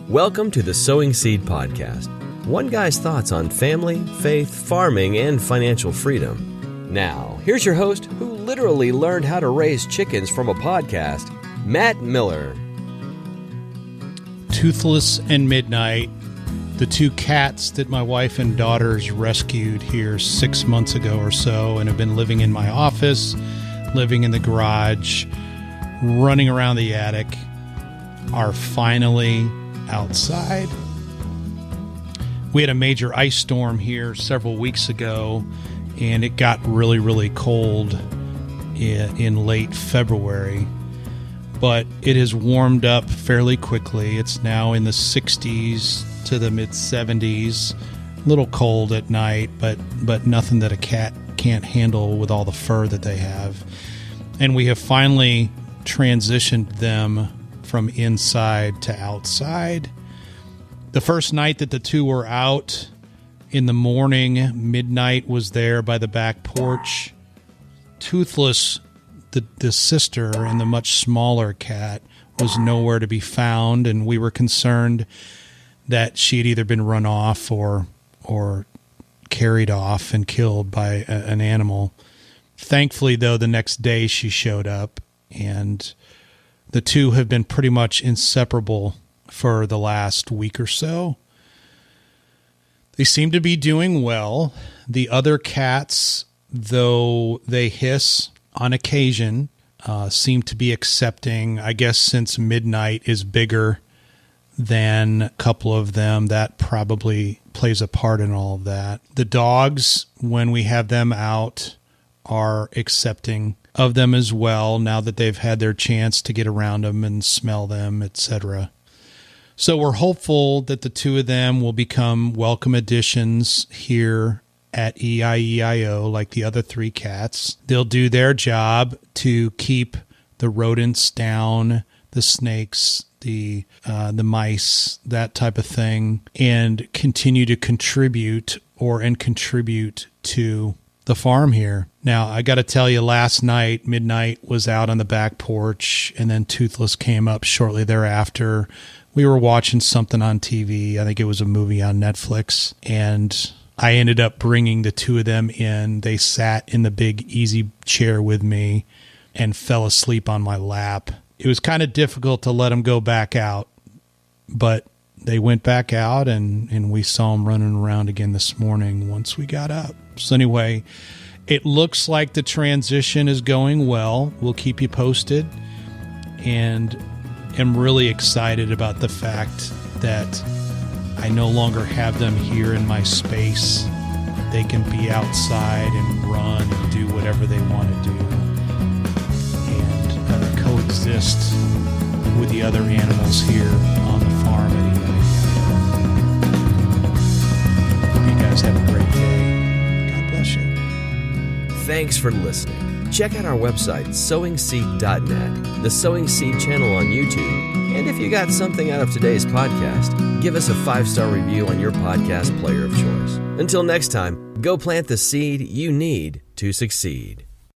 Welcome to the Sowing Seed Podcast. One guy's thoughts on family, faith, farming, and financial freedom. Now, here's your host who literally learned how to raise chickens from a podcast, Matt Miller. Toothless and Midnight, the two cats that my wife and daughters rescued here 6 months ago or so and have been living in my office, living in the garage, running around the attic, are finally outside. We had a major ice storm here several weeks ago, and it got really, really cold in late February. But it has warmed up fairly quickly. It's now in the 60s to the mid-70s. A little cold at night, but nothing that a cat can't handle with all the fur that they have. And we have finally transitioned them from inside to outside. The first night that the two were out, in the morning, Midnight was there by the back porch. Toothless, the sister and the much smaller cat, was nowhere to be found, and we were concerned that she had either been run off or carried off and killed by an animal. Thankfully, though, the next day she showed up, and the two have been pretty much inseparable for the last week or so. They seem to be doing well. The other cats, though they hiss on occasion, seem to be accepting. I guess since Midnight is bigger than a couple of them, that probably plays a part in all of that. The dogs, when we have them out, are accepting of them as well, now that they've had their chance to get around them and smell them, etc. So we're hopeful that the two of them will become welcome additions here at EIEIO like the other three cats. They'll do their job to keep the rodents down, the snakes, the mice, that type of thing, and continue to contribute to the farm here. Now, I got to tell you, last night, Midnight was out on the back porch, and then Toothless came up shortly thereafter. We were watching something on TV. I think it was a movie on Netflix, and I ended up bringing the two of them in. They sat in the big easy chair with me and fell asleep on my lap. It was kind of difficult to let them go back out, but they went back out, and we saw them running around again this morning once we got up. So anyway, it looks like the transition is going well. We'll keep you posted, and am really excited about the fact that I no longer have them here in my space. They can be outside and run and do whatever they want to do and coexist with the other animals here on the farm at EIEIO. Hope you guys have a great day. God bless you. Thanks for listening. Check out our website, sowingseed.net, the Sowing Seed channel on YouTube, and if you got something out of today's podcast, give us a 5-star review on your podcast player of choice. Until next time, go plant the seed you need to succeed.